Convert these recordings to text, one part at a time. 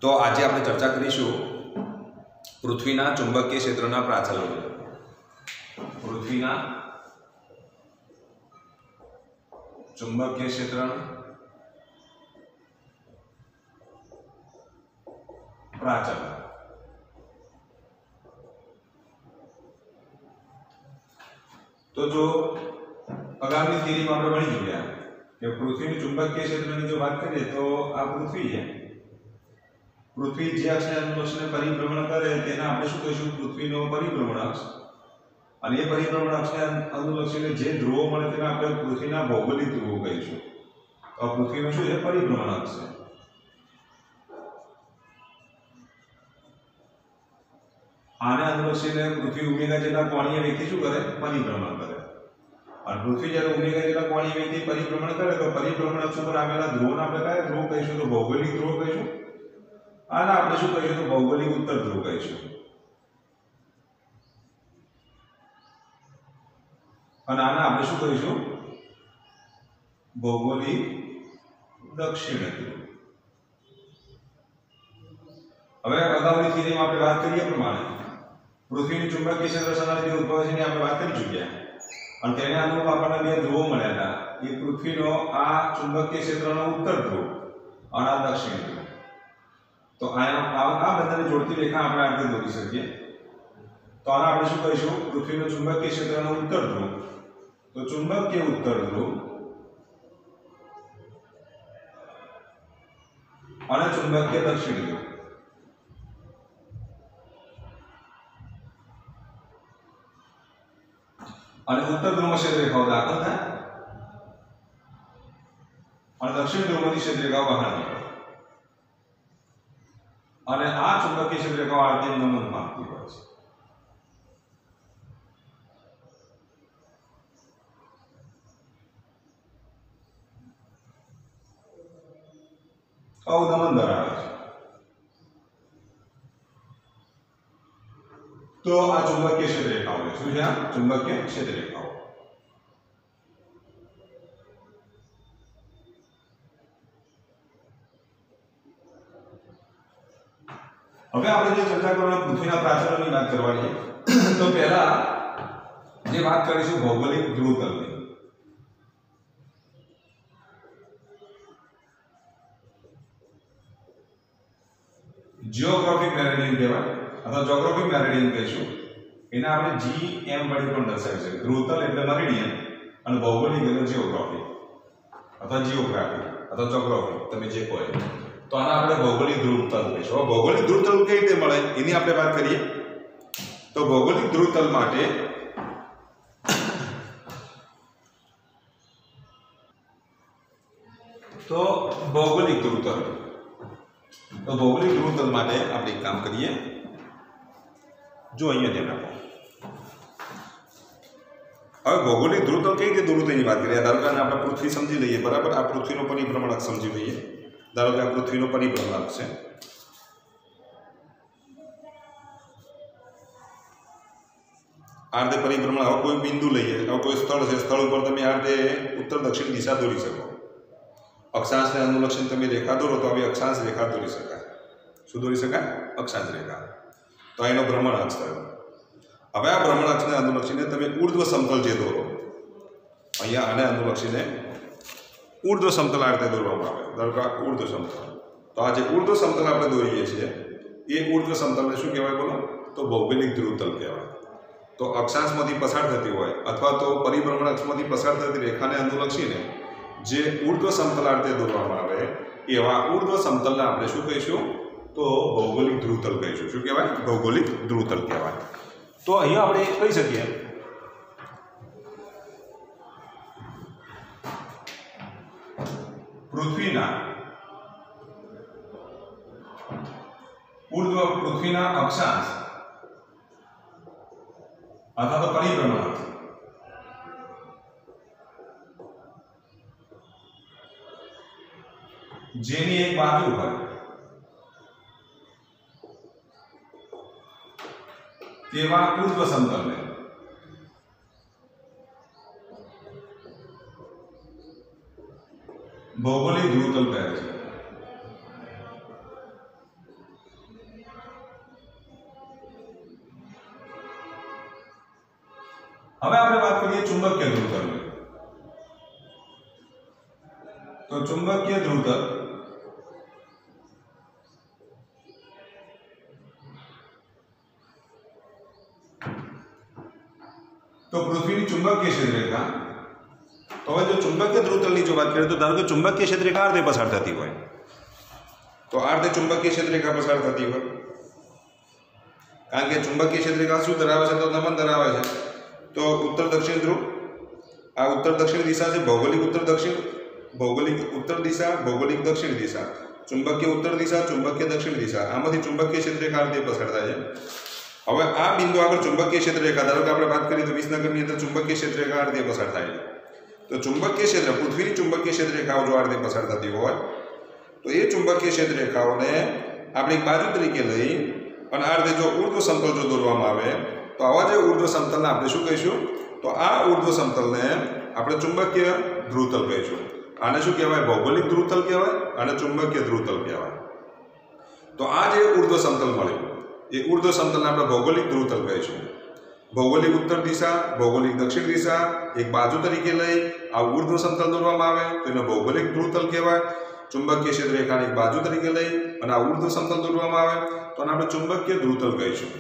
तो आज આપણે ચર્ચા કરીશું પૃથ્વીના ચુંબકીય ક્ષેત્રના પ્રાચલો. પૃથ્વીના ચુંબકીય ક્ષેત્ર પ્રાચલ. तो जो आगामी थ्योरी में આપણે ભણી ચૂક્યા કે પૃથ્વીનું ચુંબકીય ક્ષેત્રની જો વાત કરીએ તો આ પૃથ્વી છે. પૃથ્વી જે અક્ષને અનુલક્ષીને પરિભ્રમણ કરે તેને આપણે શું કહીશું? પૃથ્વીનો પરિભ્રમણ અક્ષ. અને એ પરિભ્રમણ અક્ષને અનુલક્ષીને જે ધ્રુવો મળે તેને આપણે પૃથ્વીના ભૌગોલિક ધ્રુવો કહીશું. તો આ પૃથ્વીનો શું છે? પરિભ્રમણ અક્ષ છે. આને અનુલક્ષીને પૃથ્વી ઓમેગા જેટલા કોણીય વેગથી શું કરે? પરિભ્રમણ કરે. और पृथ्वी जब ओमेगा જેટલા કોણીય વેગથી પરિભ્રમણ કરે તો પરિભ્રમણ અક્ષ પર આવેલા ધ્રુવોને આપણે કયા ધ્રુવ કહીશું? તો ભૌગોલિક ધ્રુવ કહીશું. આને આપણે શું કહીશું? તો ભૌગોલિક ઉત્તર ધ્રુવ કહીશું. અને આને આપણે શું કહીશું? ભૌગોલિક દક્ષિણ ધ્રુવ. હવે અગાઉની થિયરીમાં આપણે વાત કરીએ પ્રમાણે પૃથ્વીનું ચુંબકીય ક્ષેત્ર સનાથી ઉદ્ભવે છે આપણે વાત કરી ચૂક્યા. અને તેને અનુરૂપ આપણને બે ધ્રુવો મળ્યા હતા. એ પૃથ્વીનો આ ચુંબકીય ક્ષેત્રનો ઉત્તર ધ્રુવ અને આ દક્ષિણ ધ્રુવ. તો આ બંનેને જોડતી રેખા આપણે આ રીતે દોરી શકીએ. તો આને આપણે શું કહીશું? પૃથ્વીનો ચુંબકીય ક્ષેત્રનો ઉત્તર ધ્રુવ. તો ચુંબકીય ઉત્તર ધ્રુવ અને ચુંબકીય દક્ષિણ ધ્રુવ. અને ઉત્તર ધ્રુવમાં ક્ષેત્ર રેખાઓ દાખલ થાય અને દક્ષિણ ધ્રુવમાંથી ક્ષેત્ર રેખાઓ બહાર નીકળે. અને આ ચુંબકીય ક્ષેત્ર રેખાઓ આ રીતે નમન પામતી હોય છે. અવનમન ધરાવે છે. तो आ चुंबकीय क्षेत्र रेखाओं है. શું છે? આ ચુંબકીય ક્ષેત્ર રેખાઓ. હવે આપણે જે ચર્ચા કરવાની પૃથ્વીના પ્રાચલોની વાત કરવાની છે તો પહેલા જે વાત કરીશું ભૌગોલિક ધ્રુવતલની. जियोग्राफिक मेरिडियन કહેવાય અથવા જ્યોગ્રાફિક મેરિડિયન કહીશું. એને આપણે GM વડે પણ દર્શાવી શકીએ. ધ્રુવતલ એટલે મેરિડિયન અને ભૌગોલિક એટલે જીઓગ્રાફી અથવા જીઓગ્રાફી અથવા જ્યોગ્રાફી તમે જે કહો. તો આને આપણે ભૌગોલિક ધ્રુવતલ કહીશું. ભૌગોલિક ધ્રુવતલ કઈ રીતે મળે એની આપણે વાત કરીએ તો ભૌગોલિક ધ્રુવતલ માટે તો ભૌગોલિક ધ્રુવતલ तो भौगोलिक ध्रुवतल માટે આપણે એક કામ કરીએ. જો અહીંયા ધ્યાન આપો. હવે ભૌગોલિક ધ્રુવતલ કઈ રીતે દોરવું તેની વાત કરીએ. ધારો કે આપણે પૃથ્વી સમજી લઈએ. બરાબર? આ પૃથ્વીનો પરિભ્રમણ અક્ષ સમજી લઈએ. ધારો કે આ પૃથ્વીનો પરિભ્રમણ અક્ષ છે. આ રીતે પરિભ્રમણ. હવે કોઈ બિંદુ લઈએ. હવે કોઈ સ્થળ છે. સ્થળ ઉપર તમે આ રીતે ઉત્તર દક્ષિણ દિશા દોરી શકો. અક્ષાંશને અનુલક્ષીને તમે રેખા દોરો તો આવી અક્ષાંશ રેખા દોરી શકાય. શું દોરી શકાય? અક્ષાંશ રેખા. તો એનો ભ્રમણ અક્ષ થયો. હવે આ ભ્રમણ અક્ષને અનુલક્ષીને તમે ઉર્ધ્વ સમતલ જે દોરો. અહીંયા આને અનુલક્ષીને ઉર્ધ્વ સમતલ આ રીતે દોરવામાં આવે. ધારો કે ઉર્ધ્વ સમતલ. તો આ જે ઉર્ધ્વ સમતલ આપણે દોરીએ છીએ એ ઉર્ધ્વ સમતલને શું કહેવાય? બોલો. તો ભૌગોલિક ધ્રુવતલ કહેવાય. તો અક્ષાંશમાંથી પસાર થતી હોય અથવા તો પરિભ્રમણ અક્ષમાંથી પસાર થતી રેખાને અનુલક્ષીને જે ઉર્ધ્વ સમતલ આ રીતે દોરવામાં આવે એવા ઉર્ધ્વ સમતલને આપણે શું કહીશું? તો ભૌગોલિક ધ્રુવતલ કહીશું. શું કહેવાય? ભૌગોલિક ધ્રુવતલ કહેવાય. તો અહીંયા આપણે કહી શકીએ પૃથ્વીના અક્ષાંશ અથવા તો પરિભ્રમણ અક્ષ જેની એક બાજુ હોય તેવા ઉર્ધ્વ સમતલને ભૌગોલિક ધ્રુવતલ કહે છે. હવે આપણે વાત કરીએ ચુંબકીય ધ્રુવતલની। તો ચુંબકીય ધ્રુવતલ તો પૃથ્વીની ચુંબકીય ક્ષેત્રરેખા। તો હવે જો ચુંબકીય ધ્રુવતલની જો વાત કરીએ તો ધારો કે ચુંબકીય ક્ષેત્રરેખા આ રીતે પસાર થતી હોય, તો આ રીતે ચુંબકીય ક્ષેત્રરેખા પસાર થતી હોય, કારણ કે ચુંબકીય ક્ષેત્રરેખા શું ધરાવે છે? તો નમન ધરાવે છે। તો ઉત્તર દક્ષિણ ધ્રુવ, આ ઉત્તર દક્ષિણ દિશા છે, ભૌગોલિક ઉત્તર દક્ષિણ, ભૌગોલિક ઉત્તર દિશા, ભૌગોલિક દક્ષિણ દિશા, ચુંબકીય ઉત્તર દિશા, ચુંબકીય દક્ષિણ દિશા, આમાંથી ચુંબકીય ક્ષેત્રરેખા આ રીતે પસાર થાય છે। હવે આ બિંદુ આગળ ચુંબકીય ક્ષેત્રરેખા, ધારો કે આપણે વાત કરીએ તો વિસનગરની અંદર ચુંબકીય ક્ષેત્રરેખા આ રીતે પસાર થાય છે। તો ચુંબકીય ક્ષેત્ર, પૃથ્વીની ચુંબકીય ક્ષેત્રરેખાઓ જો આ રીતે પસાર થતી હોય તો એ ચુંબકીય ક્ષેત્રરેખાઓને આપણે એક બાજુ તરીકે લઈ અને આ રીતે જો ઉર્ધ્વ સમતલ જો દોરવામાં આવે તો આવા જે ઉર્ધ્વ સમતલને આપણે શું કહીશું? તો આ ઉર્ધ્વ સમતલને આપણે ચુંબકીય ધ્રુવતલ કહીશું। આને શું કહેવાય? ભૌગોલિક ધ્રુવતલ કહેવાય અને ચુંબકીય ધ્રુવતલ કહેવાય। તો આ જે ઉર્ધ્વ સમતલ મળ્યું એ ઉર્ધ્વ સમતલને આપણે ભૌગોલિક ધ્રુવતલ કહીશું। ભૌગોલિક ઉત્તર દિશા, ભૌગોલિક દક્ષિણ દિશા એક બાજુ તરીકે લઈ આ ઉર્ધ્વ સમતલ દોરવામાં આવે તો એને ભૌગોલિક ધ્રુવતલ કહેવાય। ચુંબકીય ક્ષેત્રરેખાને એક બાજુ તરીકે લઈ અને આ ઉર્ધ્વ સમતલ દોરવામાં આવે તો આને આપણે ચુંબકીય ધ્રુવતલ કહીશું।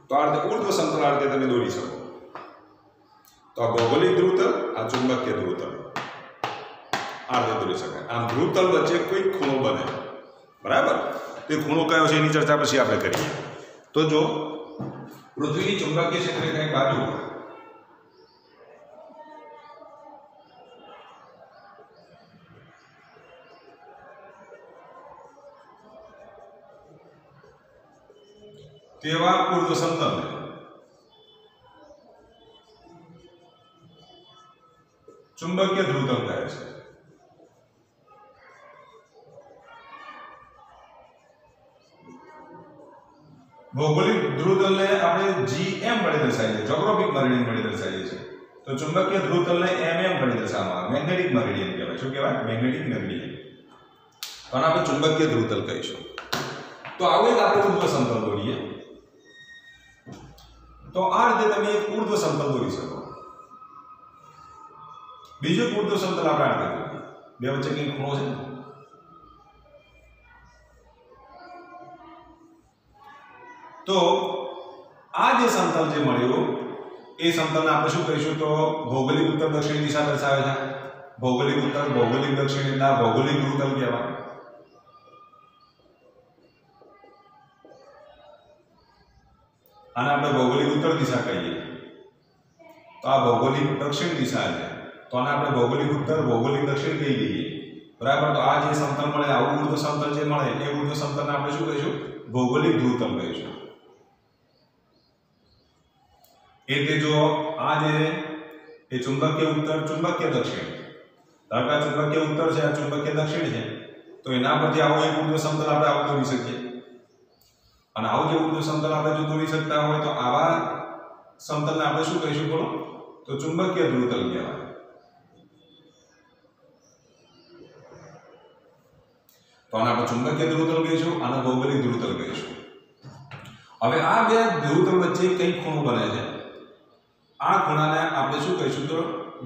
તો આ રીતે ઉર્ધ્વ સમતલ આ રીતે તમે દોરી શકો। તો આ ભૌગોલિક ધ્રુવતલ, આ ચુંબકીય ધ્રુવતલ આ રીતે દોરી શકાય। આમ ધ્રુવતલ વચ્ચે કોઈ ખૂણો બને, બરાબર? તે ખૂણો કયો છે એની ચર્ચા પછી આપણે કરીએ। તો જો પૃથ્વીની ચુંબકીય ક્ષેત્રરેખા એક બાજુ તેવા ઉર્ધ્વ સમતલને ચુંબકીય ધ્રુવતલ કહે છે। ભૌગોલિક ધ્રુવતલને આપણે GM વડે દર્શાવીએ છીએ, જ્યોગ્રાફિક મેરિડિયન વડે દર્શાવીએ છીએ। તો ચુંબકીય ધ્રુવતલને MM વડે દર્શાવવામાં આવે, મેગ્નેટિક મેરિડિયન કહેવાય। શું કહેવાય? Magnetic meridian. તો આને આપણે ચુંબકીય ધ્રુવતલ કહીશું। તો આવું એક આપણે ઉર્ધ્વ સમતલ દોરીએ તો આ રીતે તમે એક ઉર્ધ્વ સમતલ દોરી શકો। બીજું ઉર્ધ્વ સમતલ આપણે આ રીતે દોરીએ, બે વચ્ચે કંઈક ખૂણો છે તો આ જે સમતલ જે મળ્યું એ સમતલને આપણે શું કહીશું? તો ભૌગોલિક ઉત્તર દક્ષિણ દિશા દર્શાવે છે। ભૌગોલિક ઉત્તર, ભૌગોલિક દક્ષિણ એટલે ભૌગોલિક ધ્રુવતલ કહેવાય। આને આપણે ભૌગોલિક ઉત્તર દિશા કહીએ તો આ ભૌગોલિક દક્ષિણ દિશા છે તો આને આપણે ભૌગોલિક ઉત્તર, ભૌગોલિક દક્ષિણ કહી દઈએ, બરાબર? તો આ જે સમતલ મળે, આવું ઉર્ધ્વ સમતલ જે મળે એ ઉર્ધ્વ સમતલને આપણે શું કહીશું? ભૌગોલિક ધ્રુવતલ કહીશું। એટલે જો આ જે એ ચુંબકીય ઉત્તર, ચુંબકીય દક્ષિણ, ધારો કે ચુંબકીય ઉત્તર છે, આ ચુંબકીય દક્ષિણ છે તો એના પરથી આવું એક ઉર્ધ્વ સમતલ આપણે આવું દોરી શકીએ। અને આવું જે ઉર્ધ્વ સમતલ આપણે જો દોરી શકતા હોય તો આવા સમતલને આપણે શું કહીશું? બોલો? તો ચુંબકીય ધ્રુવતલ કહેવાય। તો આને આપણે ચુંબકીય ધ્રુવતલ કહીશું, આને ભૌગોલિક ધ્રુવતલ કહીશું। હવે આ બે ધ્રુવતલ વચ્ચે કઈ ખૂણો બને છે, આ ખૂણાને આપણે શું કહીશું? તો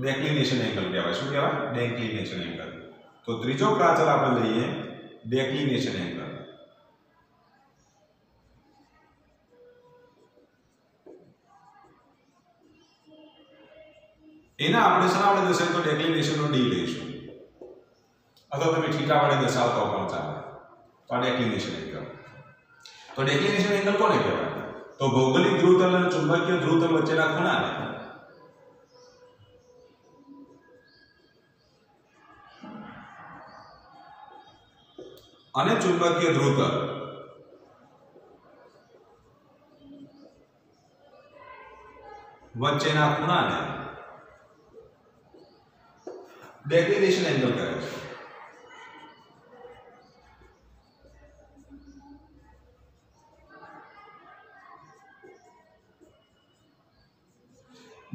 ડેક્લિનેશન એંગલ કહેવાય। શું કહેવાય? ડેક્લિનેશન એંગલ। તો ત્રીજો પ્રાચલ આપણે લઈએ ડેક્લિનેશન એંગલ। એના આપણે શેના વડે દર્શાવીએ? તો ડેક્લિનેશનનો D લઈશું, અથવા તમે થીટા વડે દર્શાવતા હો પણ ચાલે। તો આ ડેક્લિનેશન એંગલ। તો ડેક્લિનેશન એંગલ કોને કહેવાય? તો ભૌગોલિક ધ્રુવતલ અને ચુંબકીય ધ્રુવતલ વચ્ચેના ખૂણાને અને ચુંબકીય ધ્રુવતલ વચ્ચેના ખૂણાને ડેક્લિનેશન એંગલ કહે છે।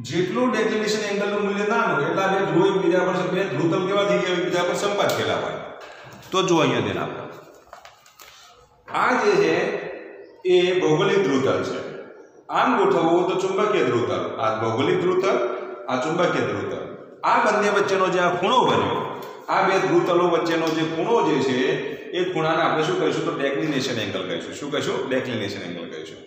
જેટલું ડેક્લિનેશન એંગલનું મૂલ્ય નાનું એટલા બે ધ્રુવ એકબીજા પર, બે ધ્રુવતલ કેવા થઈ ગયા? એકબીજા પર સંપાત કહેવાય। તો જો અહીંયા ધ્યાન આપો, આ જે છે એ ભૌગોલિક ધ્રુવતલ છે, આમ ગોઠવવો તો ચુંબકીય ધ્રુવતલ, આ ભૌગોલિક ધ્રુવતલ, આ ચુંબકીય ધ્રુવતલ, આ બંને વચ્ચેનો જે આ ખૂણો બન્યો, આ બે ધ્રુવતલો વચ્ચેનો જે ખૂણો જે છે એ ખૂણાને આપણે શું કહીશું તો ડેક્લિનેશન એંગલ કહીશું. શું કહીશું? ડેક્લિનેશન એંગલ કહીશું.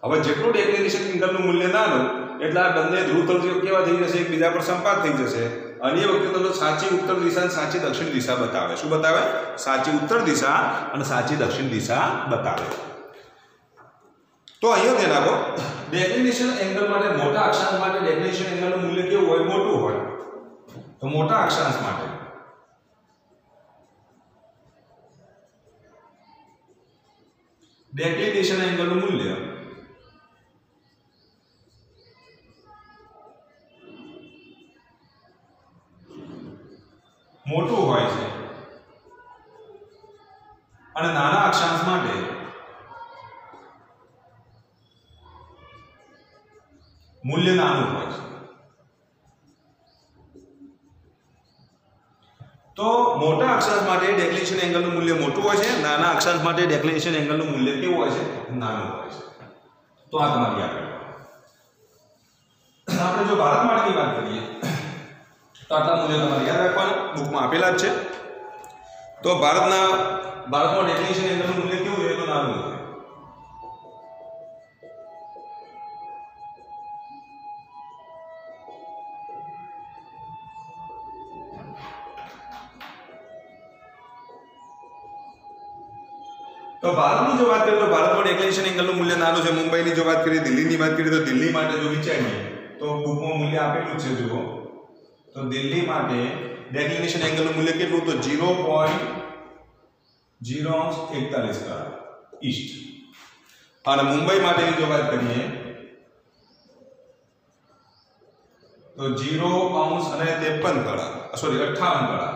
હવે જેટલું ડેક્લિનેશન એંગલનું મૂલ્ય નાનું એટલે આ બંને ધ્રુવતલ કેવા થઈ જશે? એકબીજા પર સંપાત થઈ જશે. અને એ વખતે તો સાચી ઉત્તર દિશા અને સાચી દક્ષિણ દિશા બતાવે. શું બતાવે? સાચી ઉત્તર દિશા અને સાચી દક્ષિણ દિશા બતાવે. તો અહીંયા ધ્યાન આપો, ડેક્લિનેશન એંગલ માટે મોટા અક્ષાંશ માટે ડેક્લિનેશન એંગલનું મૂલ્ય કેવું હોય? મોટું હોય. તો મોટા અક્ષાંશ માટે ડેક્લિનેશન એંગલનું મૂલ્ય મોટું હોય છે અને નાના અક્ષાંશ માટે મૂલ્ય નાનું હોય છે. તો મોટા અક્ષાંશ માટે ડેક્લિનેશન એંગલનું મૂલ્ય મોટું હોય છે, નાના અક્ષાંશ માટે ડેક્લિનેશન એંગલનું મૂલ્ય કેવું હોય છે? નાનું હોય છે. તો આ તમારી યાદ રાખો. આપણે જો ભારત માટેની વાત કરીએ તો આટલા મૂલ્ય તમારે યાદ રાખવાના, બુકમાં આપેલા જ છે. તો ભારતમાં ડેક્લિનેશન એંગલનું મૂલ્ય કેવું છે? તો નાનું છે. તો ભારતની જો વાત કરીએ તો ભારતમાં ડેક્લિનેશન એંગલનું મૂલ્ય નાનું છે. મુંબઈની જો વાત કરીએ, દિલ્હીની વાત કરીએ તો દિલ્હી માટે જો વિચારીએ તો બુકમાં મૂલ્ય આપેલું છે. જુઓ તો દિલ્હી માટે ડેક્લિનેશન એંગલનું મૂલ્ય કેટલું? તો 0.041 કળા ઈસ્ટ. અને મુંબઈ માટેની જો વાત કરીએ તો 0.53 કળા, સોરી 58 કળા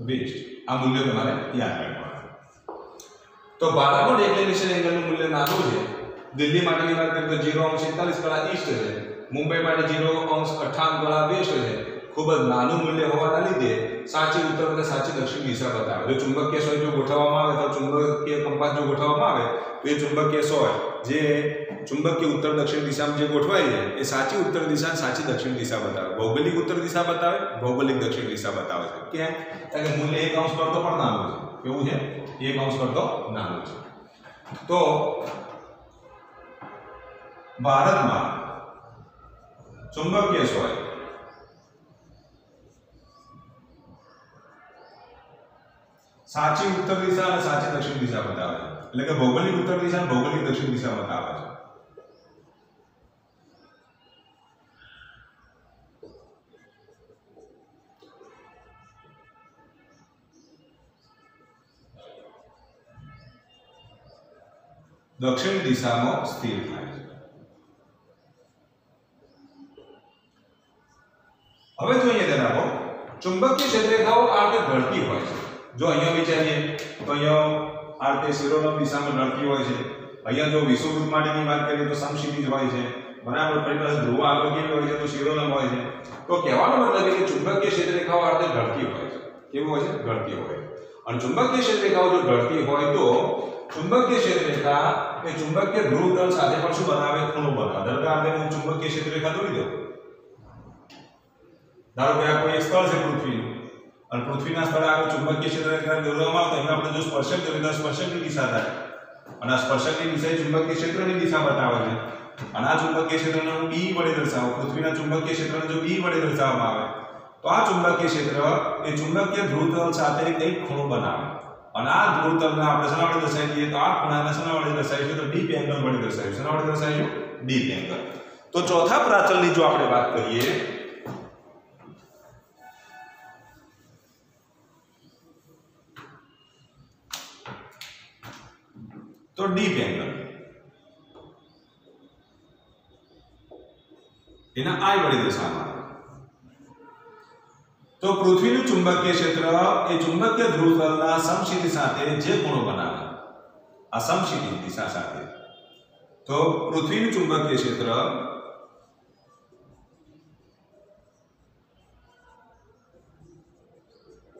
વેસ્ટ. આ મૂલ્ય તમારે યાદ રાખવાનું. તો ભારતમાં ડેક્લિનેશન એંગલનું મૂલ્ય નાનું છે. દિલ્હી માટેની વાત કરીએ તો 0.41 કળા ઈસ્ટ છે. મુંબઈ માટે 0.58 કળા વેસ્ટ છે. ખૂબ જ નાનું મૂલ્ય હોવાના લીધે સાચી ઉત્તર અને સાચી દક્ષિણ દિશા બતાવે. જો ચુંબકીય સોય જો ગોઠવવામાં આવે તો ચુંબકીય કંપાસ જો ગોઠવવામાં આવે તો એ ચુંબકીય સોય જે ચુંબકીય ઉત્તર દક્ષિણ દિશામાં જે ગોઠવાય છે એ સાચી ઉત્તર દિશા સાચી દક્ષિણ દિશા બતાવે. ભૌગોલિક ઉત્તર દિશા બતાવે, ભૌગોલિક દક્ષિણ દિશા બતાવે છે. કેમ? કારણ કે મૂલ્ય 1 અંશ કરતો પણ નાનું છે. કેવું છે? 1 અંશ કરતો નાનું છે. તો ભારતમાં ચુંબકીય સોય સાચી ઉત્તર દિશા અને સાચી દક્ષિણ દિશા બતાવે છે. એટલે કે ભૌગોલિક ઉત્તર દિશા અને ભૌગોલિક દક્ષિણ દિશા બતાવે છે. દક્ષિણ દિશામાં સ્થિર થાય છે. હવે જોઈએ જણાવો, ચુંબકીય ક્ષેત્રરેખાઓ આ રીતે ઢળતી હોય છે. જો અહીંયા વિચારીએ તો અહીંયા આ રીતે શિરોનામ દિશામાં ઢળતી હોય છે. અહીંયા જો વિષુવવૃત્ત માટેની વાત કરીએ તો સમક્ષિતિજ હોય છે. બરાબર. ફરી પાછું ધ્રુવ આગળ કેવી હોય છે? તો શિરોનામ હોય છે. તો કહેવાનો મતલબ એ કે ચુંબકીય ક્ષેત્રરેખાઓ આ રીતે ઢળતી હોય છે. કેવું હોય છે? ઢળતી હોય. અને ચુંબકીય ક્ષેત્રરેખાઓ જો ઢળતી હોય તો ચુંબકીય ક્ષેત્રરેખા એ ચુંબકીય ધ્રુવતલ સાથે પણ શું બનાવે? ખૂણો બનાવે. ધારો કે આપણે હું ચુંબકીય ક્ષેત્રરેખા દોરી દઉં. ધારો કે આ કોઈ એક સ્થળ છે પૃથ્વીનું અને પૃથ્વીના સ્થળે આગળ ચુંબકીય ક્ષેત્રરેખા દોરવામાં આવે તો એમાં આપણે જો સ્પર્શક દોરીએ તો સ્પર્શકની દિશા થાય. અને આ સ્પર્શકની દિશા ચુંબકીય ક્ષેત્રની દિશા બતાવે છે. અને આ ચુંબકીય ક્ષેત્રને હું બી વડે દર્શાવો. પૃથ્વીના ચુંબકીય ક્ષેત્રને જો બી વડે દર્શાવવામાં આવે તો આ ચુંબકીય ક્ષેત્ર એ ચુંબકીય ધ્રુવતલ સાથે કંઈક ખૂણો બનાવે. અને આ ધ્રુવતલને આપણે શેના વડે દર્શાવી દઈએ? તો આ ખૂણાને શેના વડે દર્શાવીશું? તો ડીપ એંગલ વડે દર્શાવીશું. શેના વડે દર્શાવીશું? Deep angle. તો ચોથા પ્રાચલની જો આપણે વાત કરીએ તો ડીપ એંગલ એના આઈ વડે દર્શાવવામાં આવે. તો પૃથ્વીનું ચુંબકીય ક્ષેત્ર એ ચુંબકીય ધ્રુવતલના સમક્ષિતિ સાથે જે ખૂણો બનાવે, આ સમક્ષિતિ દિશા સાથે, તો પૃથ્વીનું ચુંબકીય ક્ષેત્ર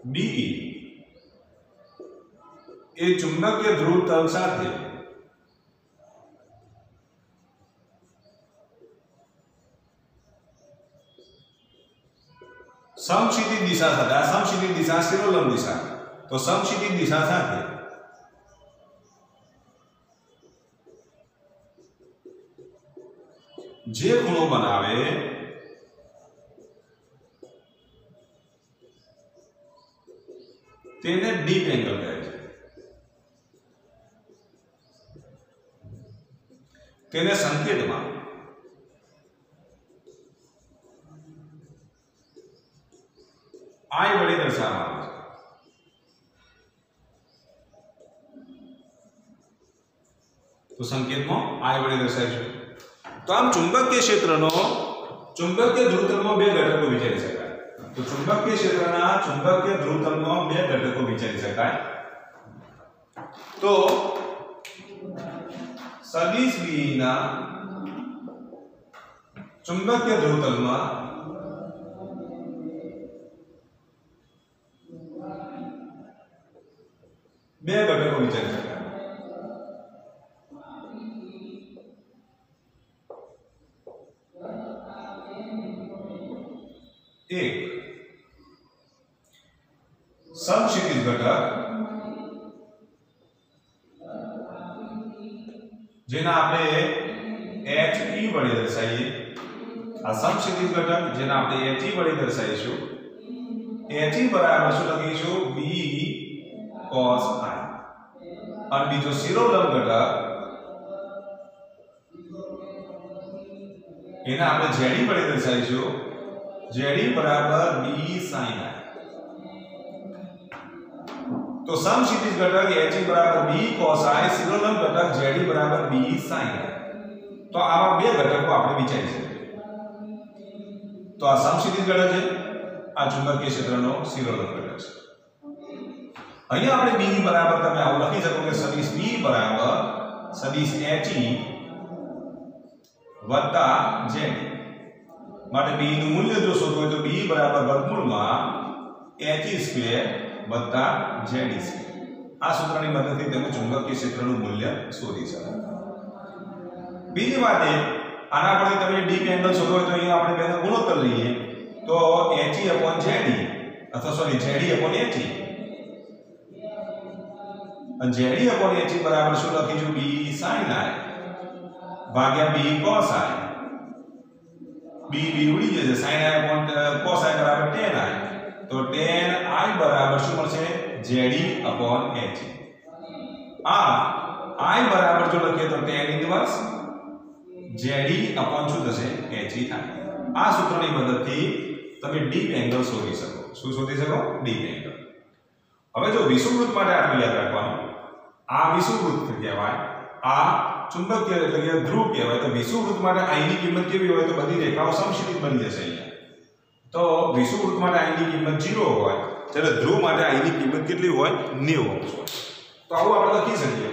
ડી એ ચુંબકીય ધ્રુવતલ સાથે દિશા સાથે આ સમક્ષિતિજ દિશા શિરોલંબ દિશા તો સમક્ષિતિજ દિશા સાથે જે ખૂણો બનાવે તેને ડીપ એંગલ કહે છે તેને સંકેતમાં I વડે દર્શાવવામાં આવે છે તો સંકેતમાં I વડે દર્શાવીશું તો આમ ચુંબકીય ક્ષેત્રનો ચુંબકીય ધ્રુવતલમાં બે ઘટકો વિચારી શકાય તો ચુંબકીય ક્ષેત્રના ચુંબકીય ધ્રુવતલમાં બે ઘટકો વિચારી શકાય તો સદિશ B ના ચુંબકીય ધ્રુવતલમાં બે ઘટકો વિચારી શકાય एक समक्षितिज घटक जेना आपणे HE वडे दर्शावीए आ समक्षितिज घटक जेना आपणे HE वडे दर्शावीशुं HE बराबर शुं लखीशुं B cos I અને બીજો શિરોલંબ ઘટક એને આપણે ZE વડે દર્શાવીશું ZE बराबर B sin I तो समक्षितिज घटक HE बराबर B cos I શિરોલંબ ઘટક ZE बराबर B sin I तो આવા બે ઘટકો આપણે વિચારી શકીએ તો આ સમક્ષિતિજ ઘટક છે આ ચુંબકીય ક્ષેત્રનો શિરોલંબ ઘટક છે અહીંયા આપણે B ની બરાબર તમે આવું લખી શકો કે સદિશ B બરાબર સદિશ HE વત્તા ZE માટે b નું મૂલ્ય જો શોધવું હોય તો b બરાબર વર્ગમૂળમાં HE સ્ક્વેર વત્તા ZE સ્ક્વેર આ સૂત્રની મદદથી તમે ચુંબકીય ક્ષેત્રનું મૂલ્ય શોધી શકો બીજી વાત એ આના પરથી તમે ડીપ એંગલ શોધવો હોય તો અહીંયા આપણે બેનો ગુણોત્તર લઈએ તો HE ZE અથવા સોરી ZE HE અને ZE HE બરાબર શું લખીશું b sin I ભાગ્યા b cos I b ઉડી જશે sin I cos I બરાબર tan I તો tan I બરાબર શું મળશે ZE HE આ I બરાબર જો લખીએ તો tan ઇન્વર્સ ZE શું થશે HE થાય આ સૂત્રની મદદથી તમે ડીપ એંગલ શોધી શકો શું શોધી શકો ડીપ એંગલ હવે જો વિષુવવૃત્ત માટે આટલું યાદ રાખવાનું આ વિષુવવૃત્ત કહેવાય આ चुंबकीय એટલે કે ધ્રુવ કહેવાય તો વિષુવવૃત્ત માટે I ની કિંમત કેવી હોય તો બધી રેખાઓ સમક્ષિતિજ બની જશે અહીંયા તો વિષુવવૃત્ત માટે I ની કિંમત 0 હોય જ્યારે ધ્રુવ માટે I ની કિંમત કેટલી હોય 90 હોય તો આવું આપણે લખી શકીએ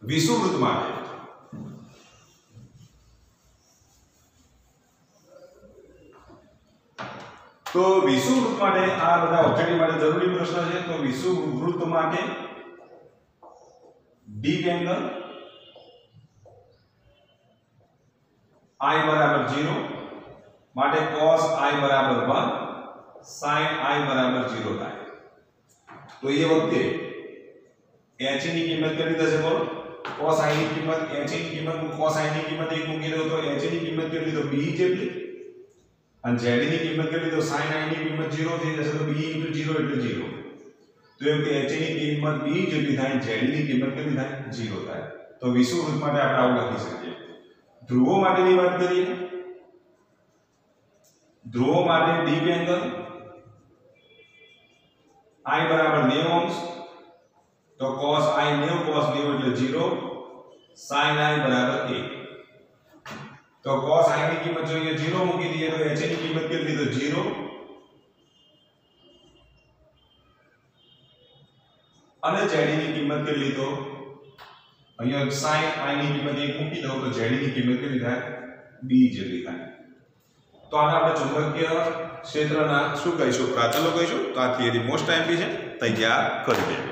વિષુવવૃત્ત માટે તો વિષુવવૃત્ત માટે આ બધા ઓબ્જેક્ટિવ માટે જરૂરી પ્રશ્ન છે તો વિષુવવૃત્ત માટે ડીપ એંગલ I बराबर 0 માટે cos I बराबर 1 sin I बराबर 0 થાય તો એ વખતે h ની કિંમત કેટલી થશે બોલો cos I ની કિંમત h ની કિંમત cos I ની કિંમત 1 મૂકી દો તો h ની કિંમત કેટલી તો b જેટલી અને z ની કિંમત કેટલી તો sin I ની કિંમત 0 થઈ જશે તો b * 0 એટલે 0 તો એમ કે h ની કિંમત b જેટલી થાય z ની કિંમત કેટલી થાય 0 થાય તો વિષુવવૃત્ત માટે આપણે આવું લખી શકીએ ધ્રુવો માટેની વાત કરીએ ધ્રુવો માટે ડીપ એંગલ I બરાબર 90 અંશ તો cos I 90 cos 90 એટલે 0 sin I બરાબર 1 તો cos I ની કિંમત જોઈએ 0 મૂકી દઈએ તો h ની કિંમત કેટલી તો 0 અને z ની કિંમત કેટલી તો અહીંયા sin I ની કિંમત 1 મૂકી દો તો z ની કિંમત કેટલી થાય b જેટલી થાય તો આને આપણે ચુંબકીય ક્ષેત્રના શું કહીશું પ્રાચલો કહીશું તો આ થિયરી મોસ્ટ ટાઈમલી છે તૈયાર કરી દેજો